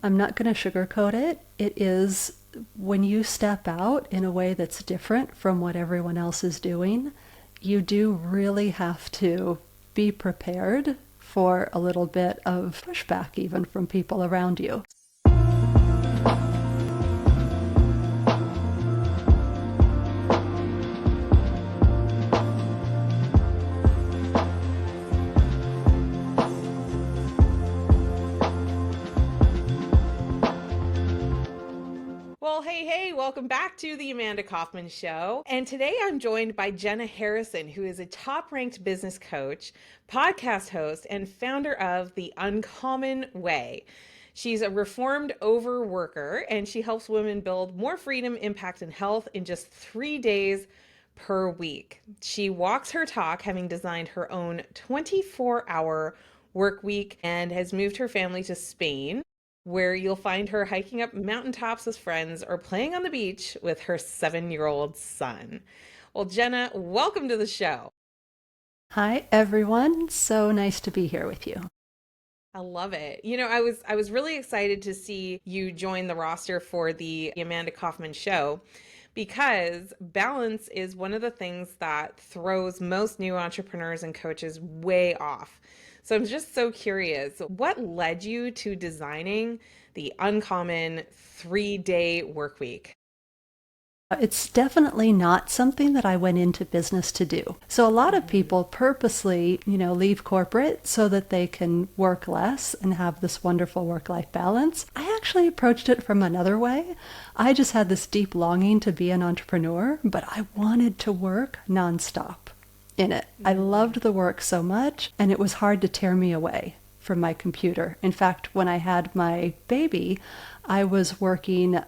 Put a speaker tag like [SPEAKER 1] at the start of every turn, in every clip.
[SPEAKER 1] I'm not going to sugarcoat it. It is when you step out in a way that's different from what everyone else is doing, you do really have to be prepared for a little bit of pushback even from people around you.
[SPEAKER 2] Well, hey, welcome back to the Amanda Kaufman Show. And today I'm joined by Jenna Harrison, who is a top ranked business coach, podcast host, and founder of The Uncommon Way. She's a reformed overworker and she helps women build more freedom, impact, and health in just 3 days per week. She walks her talk, having designed her own 24-hour work week and has moved her family to Spain, where you'll find her hiking up mountaintops with friends or playing on the beach with her 7-year-old son. Well, Jenna, welcome to the show.
[SPEAKER 1] Hi, everyone. So nice to be here with you.
[SPEAKER 2] I love it. I was really excited to see you join the roster for the Amanda Kaufman Show because balance is one of the things that throws most new entrepreneurs and coaches way off. So I'm just so curious, what led you to designing the uncommon 3-day work week?
[SPEAKER 1] It's definitely not something that I went into business to do. So a lot of people purposely, leave corporate so that they can work less and have this wonderful work-life balance. I actually approached it from another way. I just had this deep longing to be an entrepreneur, but I wanted to work nonstop in it. I loved the work so much, and it was hard to tear me away from my computer. In fact, when I had my baby, I was working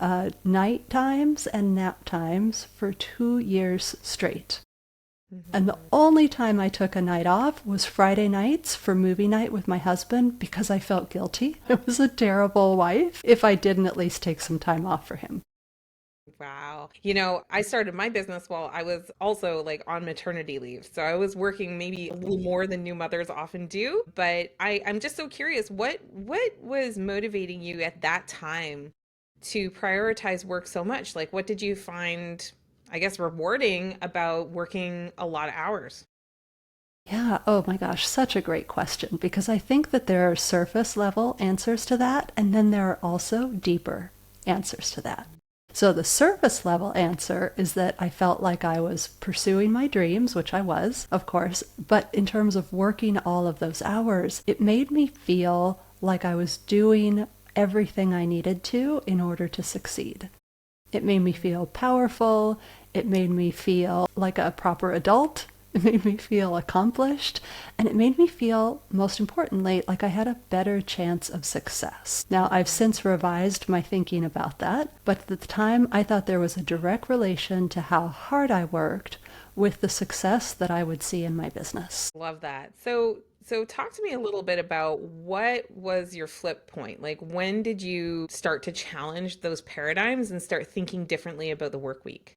[SPEAKER 1] night times and nap times for 2 years straight. And the only time I took a night off was Friday nights for movie night with my husband because I felt guilty. I was a terrible wife if I didn't at least take some time off for him.
[SPEAKER 2] Wow. I started my business while I was also like on maternity leave. So I was working maybe a little more than new mothers often do. But I'm just so curious, what was motivating you at that time to prioritize work so much? Like what did you find, I guess, rewarding about working a lot of hours?
[SPEAKER 1] Yeah, oh my gosh, such a great question because I think that there are surface level answers to that, and then there are also deeper answers to that. So the surface level answer is that I felt like I was pursuing my dreams, which I was, of course, but in terms of working all of those hours, it made me feel like I was doing everything I needed to in order to succeed. It made me feel powerful. It made me feel like a proper adult. It made me feel accomplished, and it made me feel, most importantly, like I had a better chance of success. Now, I've since revised my thinking about that, but at the time I thought there was a direct relation to how hard I worked with the success that I would see in my business.
[SPEAKER 2] Love that. So talk to me a little bit about what was your flip point? Like when did you start to challenge those paradigms and start thinking differently about the work week?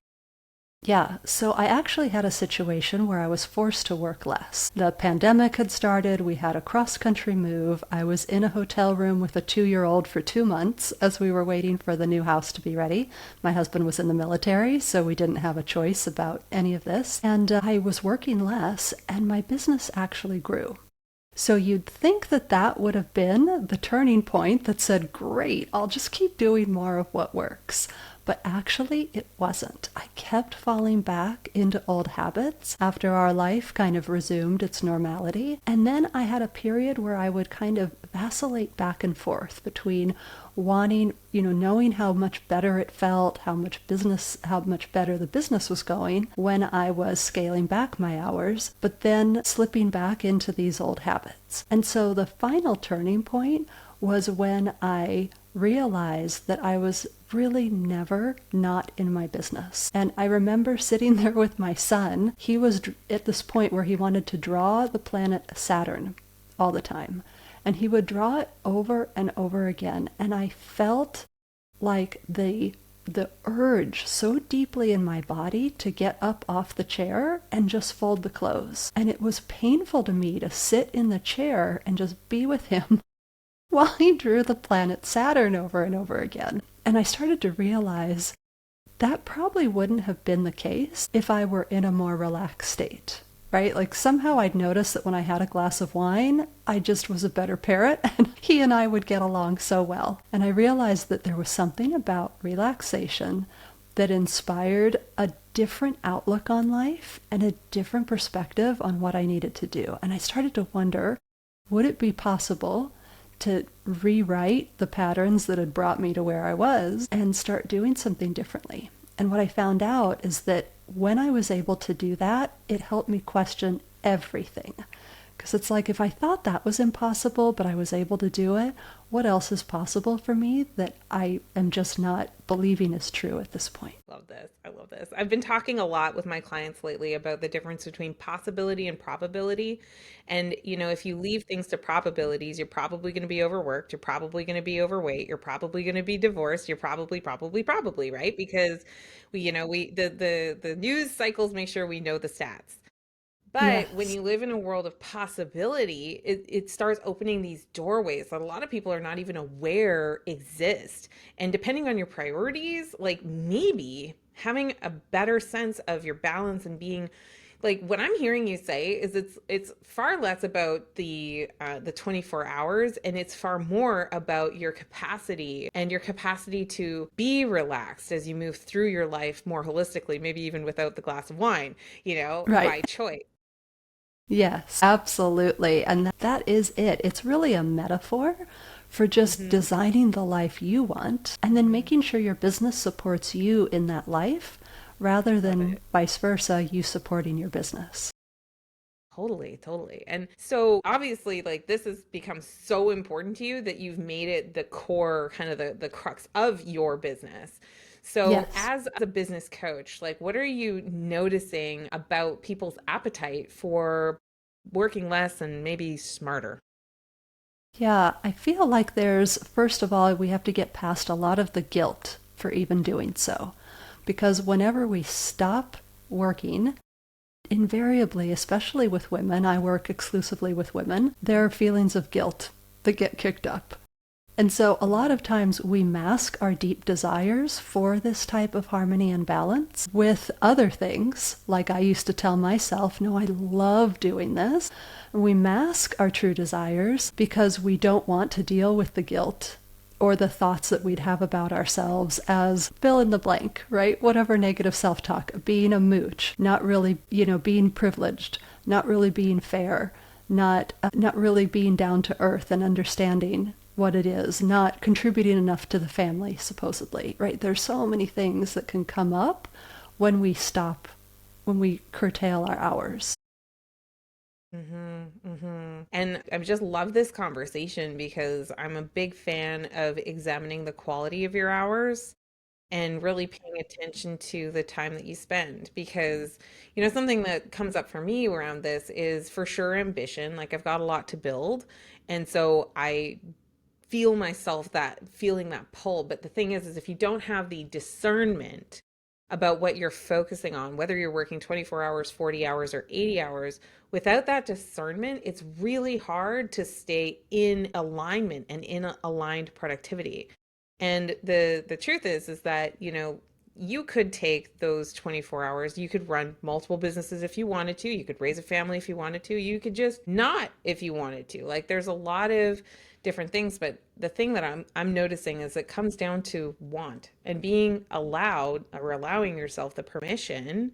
[SPEAKER 1] Yeah, so I actually had a situation where I was forced to work less. The pandemic had started, we had a cross-country move, I was in a hotel room with a 2-year-old for 2 months as we were waiting for the new house to be ready. My husband was in the military, so we didn't have a choice about any of this. And I was working less, and my business actually grew. So you'd think that that would have been the turning point that said, great, I'll just keep doing more of what works. But actually, it wasn't. I kept falling back into old habits after our life kind of resumed its normality. And then I had a period where I would kind of vacillate back and forth between wanting, knowing how much better it felt, how much better the business was going when I was scaling back my hours, but then slipping back into these old habits. And so the final turning point was when I realized that I was really never not in my business. And I remember sitting there with my son. He was at this point where he wanted to draw the planet Saturn all the time. And he would draw it over and over again. And I felt like the urge so deeply in my body to get up off the chair and just fold the clothes. And it was painful to me to sit in the chair and just be with him while he drew the planet Saturn over and over again. And I started to realize that probably wouldn't have been the case if I were in a more relaxed state, right? Like somehow I'd noticed that when I had a glass of wine, I just was a better parrot and he and I would get along so well. And I realized that there was something about relaxation that inspired a different outlook on life and a different perspective on what I needed to do. And I started to wonder, would it be possible to rewrite the patterns that had brought me to where I was and start doing something differently? And what I found out is that when I was able to do that, it helped me question everything. Because it's like, if I thought that was impossible, but I was able to do it, what else is possible for me that I am just not believing is true at this point?
[SPEAKER 2] Love this. I love this. I've been talking a lot with my clients lately about the difference between possibility and probability. And, if you leave things to probabilities, you're probably going to be overworked. You're probably going to be overweight. You're probably going to be divorced. You're probably, right? Because the news cycles make sure we know the stats. But when
[SPEAKER 1] Yes.
[SPEAKER 2] you live in a world of possibility, it starts opening these doorways that a lot of people are not even aware exist. And depending on your priorities, like maybe having a better sense of your balance and being like what I'm hearing you say is it's far less about the 24 hours and it's far more about your capacity and your capacity to be relaxed as you move through your life more holistically, maybe even without the glass of wine,
[SPEAKER 1] Right.
[SPEAKER 2] by choice.
[SPEAKER 1] Yes, absolutely. And that is it. It's really a metaphor for just
[SPEAKER 2] Mm-hmm.
[SPEAKER 1] designing the life you want and then
[SPEAKER 2] Mm-hmm.
[SPEAKER 1] making sure your business supports you in that life rather
[SPEAKER 2] Love
[SPEAKER 1] than
[SPEAKER 2] it.
[SPEAKER 1] vice versa, you supporting your business.
[SPEAKER 2] Totally, totally. And so obviously like this has become so important to you that you've made it the core kind of the crux of your business. So
[SPEAKER 1] Yes.
[SPEAKER 2] as a business coach, like what are you noticing about people's appetite for working less and maybe smarter?
[SPEAKER 1] Yeah, I feel like first of all, we have to get past a lot of the guilt for even doing so. Because whenever we stop working, invariably, especially with women, I work exclusively with women, there are feelings of guilt that get kicked up. And so a lot of times we mask our deep desires for this type of harmony and balance with other things. Like I used to tell myself, no, I love doing this. We mask our true desires because we don't want to deal with the guilt or the thoughts that we'd have about ourselves as fill in the blank, right? Whatever negative self-talk, being a mooch, not really, being privileged, not really being fair, not really being down to earth and understanding what it is, not contributing enough to the family, supposedly, right? There's so many things that can come up when we curtail our hours.
[SPEAKER 2] Mm-hmm, mm-hmm. And I just love this conversation because I'm a big fan of examining the quality of your hours and really paying attention to the time that you spend because something that comes up for me around this is for sure ambition. Like I've got a lot to build, and so I feel myself that feeling that pull. But the thing is if you don't have the discernment about what you're focusing on, whether you're working 24 hours, 40 hours, or 80 hours, without that discernment, it's really hard to stay in alignment and in aligned productivity. And the truth is that, you could take those 24 hours, you could run multiple businesses if you wanted to, you could raise a family if you wanted to, you could just not if you wanted to. Like there's a lot of different things, but the thing that I'm noticing is it comes down to want and being allowed or allowing yourself the permission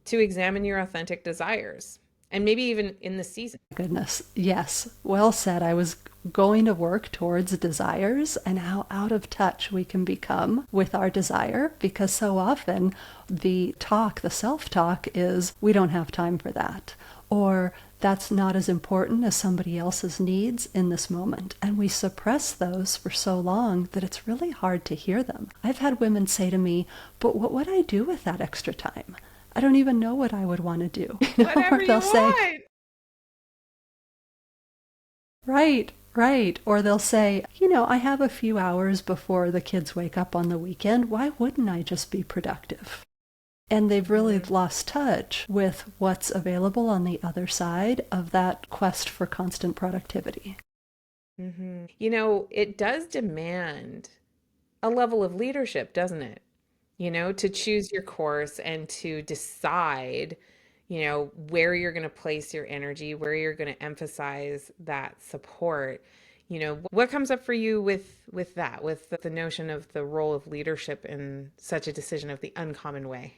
[SPEAKER 2] to examine your authentic desires and maybe even in the season.
[SPEAKER 1] Goodness, yes, well said. I was going to work towards desires and how out of touch we can become with our desire because so often the self-talk is, we don't have time for that, or that's not as important as somebody else's needs in this moment. And we suppress those for so long that it's really hard to hear them. I've had women say to me, but what would I do with that extra time? I don't even know what I would want to do.
[SPEAKER 2] Whatever
[SPEAKER 1] Or
[SPEAKER 2] you
[SPEAKER 1] they'll say,
[SPEAKER 2] want.
[SPEAKER 1] right, right. Or they'll say, I have a few hours before the kids wake up on the weekend. Why wouldn't I just be productive? And they've really
[SPEAKER 2] Mm-hmm.
[SPEAKER 1] lost touch with what's available on the other side of that quest for constant productivity.
[SPEAKER 2] It does demand a level of leadership, doesn't it? To choose your course and to decide, where you're going to place your energy, where you're going to emphasize that support. What comes up for you with that, with the notion of the role of leadership in such a decision of the uncommon way?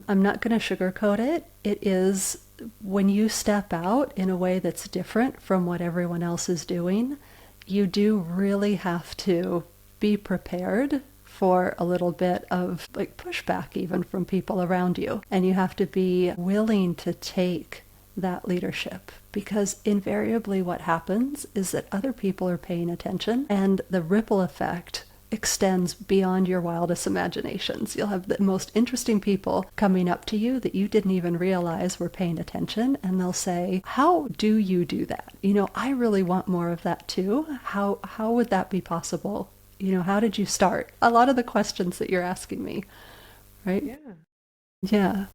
[SPEAKER 1] I'm not going to sugarcoat it. It is when you step out in a way that's different from what everyone else is doing, you do really have to be prepared for a little bit of like pushback even from people around you. And you have to be willing to take that leadership because invariably what happens is that other people are paying attention and the ripple effect extends beyond your wildest imaginations. You'll have the most interesting people coming up to you that you didn't even realize were paying attention, and they'll say, "How do you do that? I really want more of that too. How would that be possible? How did you start?" A lot of the questions that you're asking me, right?
[SPEAKER 2] Yeah.
[SPEAKER 1] Yeah.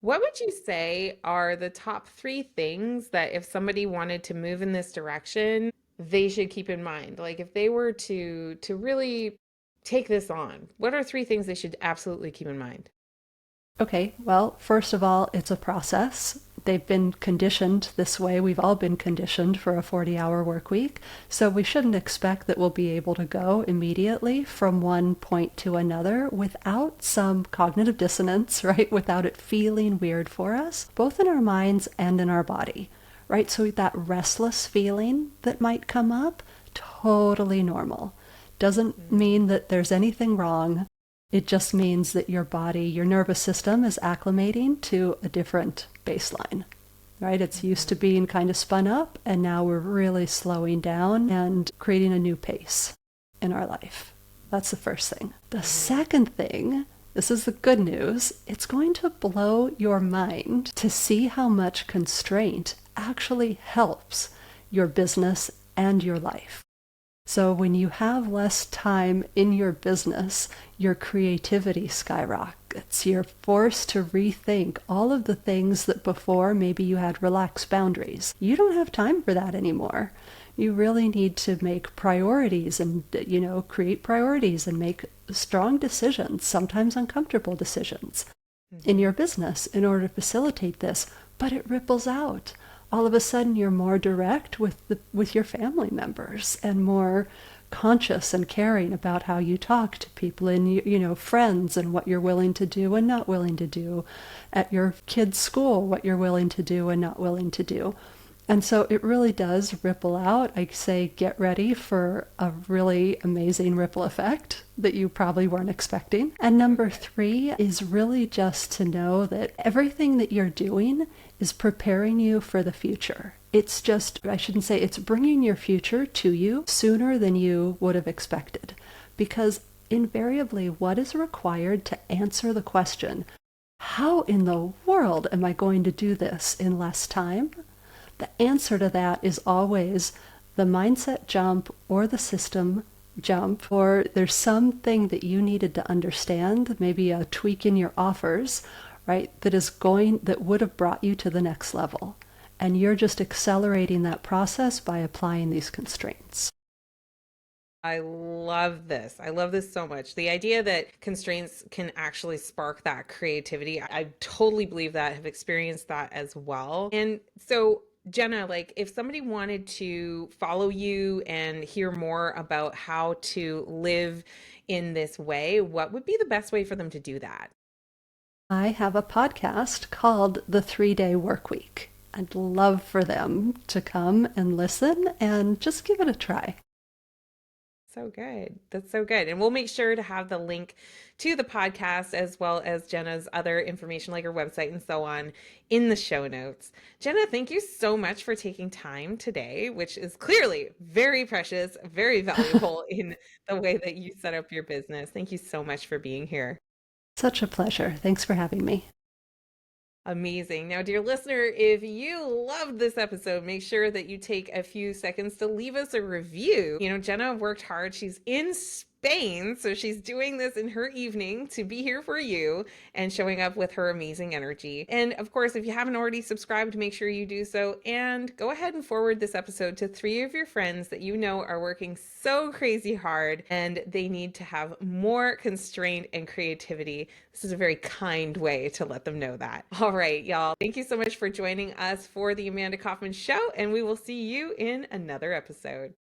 [SPEAKER 2] What would you say are the top three things that if somebody wanted to move in this direction, they should keep in mind? Like if they were to really take this on, what are three things they should absolutely keep in mind?
[SPEAKER 1] Okay, well, first of all, it's a process. They've been conditioned this way. We've all been conditioned for a 40-hour work week. So we shouldn't expect that we'll be able to go immediately from one point to another without some cognitive dissonance, right? Without it feeling weird for us, both in our minds and in our body, right? So that restless feeling that might come up, totally normal. Doesn't mean that there's anything wrong. It just means that your body, your nervous system is acclimating to a different baseline, right? It's used to being kind of spun up, and now we're really slowing down and creating a new pace in our life. That's the first thing. The second thing, this is the good news, it's going to blow your mind to see how much constraint actually helps your business and your life. So when you have less time in your business, your creativity skyrockets. You're forced to rethink all of the things that before maybe you had relaxed boundaries. You don't have time for that anymore. You really need to make priorities and, create priorities and make strong decisions, sometimes uncomfortable decisions in your business in order to facilitate this. But it ripples out. All of a sudden you're more direct with your family members and more conscious and caring about how you talk to people and friends and what you're willing to do and not willing to do at your kids' school, what you're willing to do and not willing to do. And so it really does ripple out. I say get ready for a really amazing ripple effect that you probably weren't expecting. And number three is really just to know that everything that you're doing is preparing you for the future. It's just, I shouldn't say, it's bringing your future to you sooner than you would have expected. Because invariably, what is required to answer the question, how in the world am I going to do this in less time? The answer to that is always the mindset jump or the system jump, or there's something that you needed to understand, maybe a tweak in your offers, right, that would have brought you to the next level. And you're just accelerating that process by applying these constraints.
[SPEAKER 2] I love this. I love this so much. The idea that constraints can actually spark that creativity. I totally believe that, have experienced that as well. And so, Jenna, like if somebody wanted to follow you and hear more about how to live in this way, what would be the best way for them to do that?
[SPEAKER 1] I have a podcast called The 3-Day Workweek. I'd love for them to come and listen and just give it a try.
[SPEAKER 2] So good. That's so good. And we'll make sure to have the link to the podcast as well as Jenna's other information like her website and so on in the show notes. Jenna, thank you so much for taking time today, which is clearly very precious, very valuable in the way that you set up your business. Thank you so much for being here.
[SPEAKER 1] Such a pleasure. Thanks for having me.
[SPEAKER 2] Amazing. Now, dear listener, if you loved this episode, make sure that you take a few seconds to leave us a review. Jenna worked hard. She's inspired Spain. So she's doing this in her evening to be here for you and showing up with her amazing energy. And of course, if you haven't already subscribed, make sure you do so. And go ahead and forward this episode to 3 of your friends that you know are working so crazy hard and they need to have more constraint and creativity. This is a very kind way to let them know that. All right, y'all. Thank you so much for joining us for the Amanda Kaufman Show, and we will see you in another episode.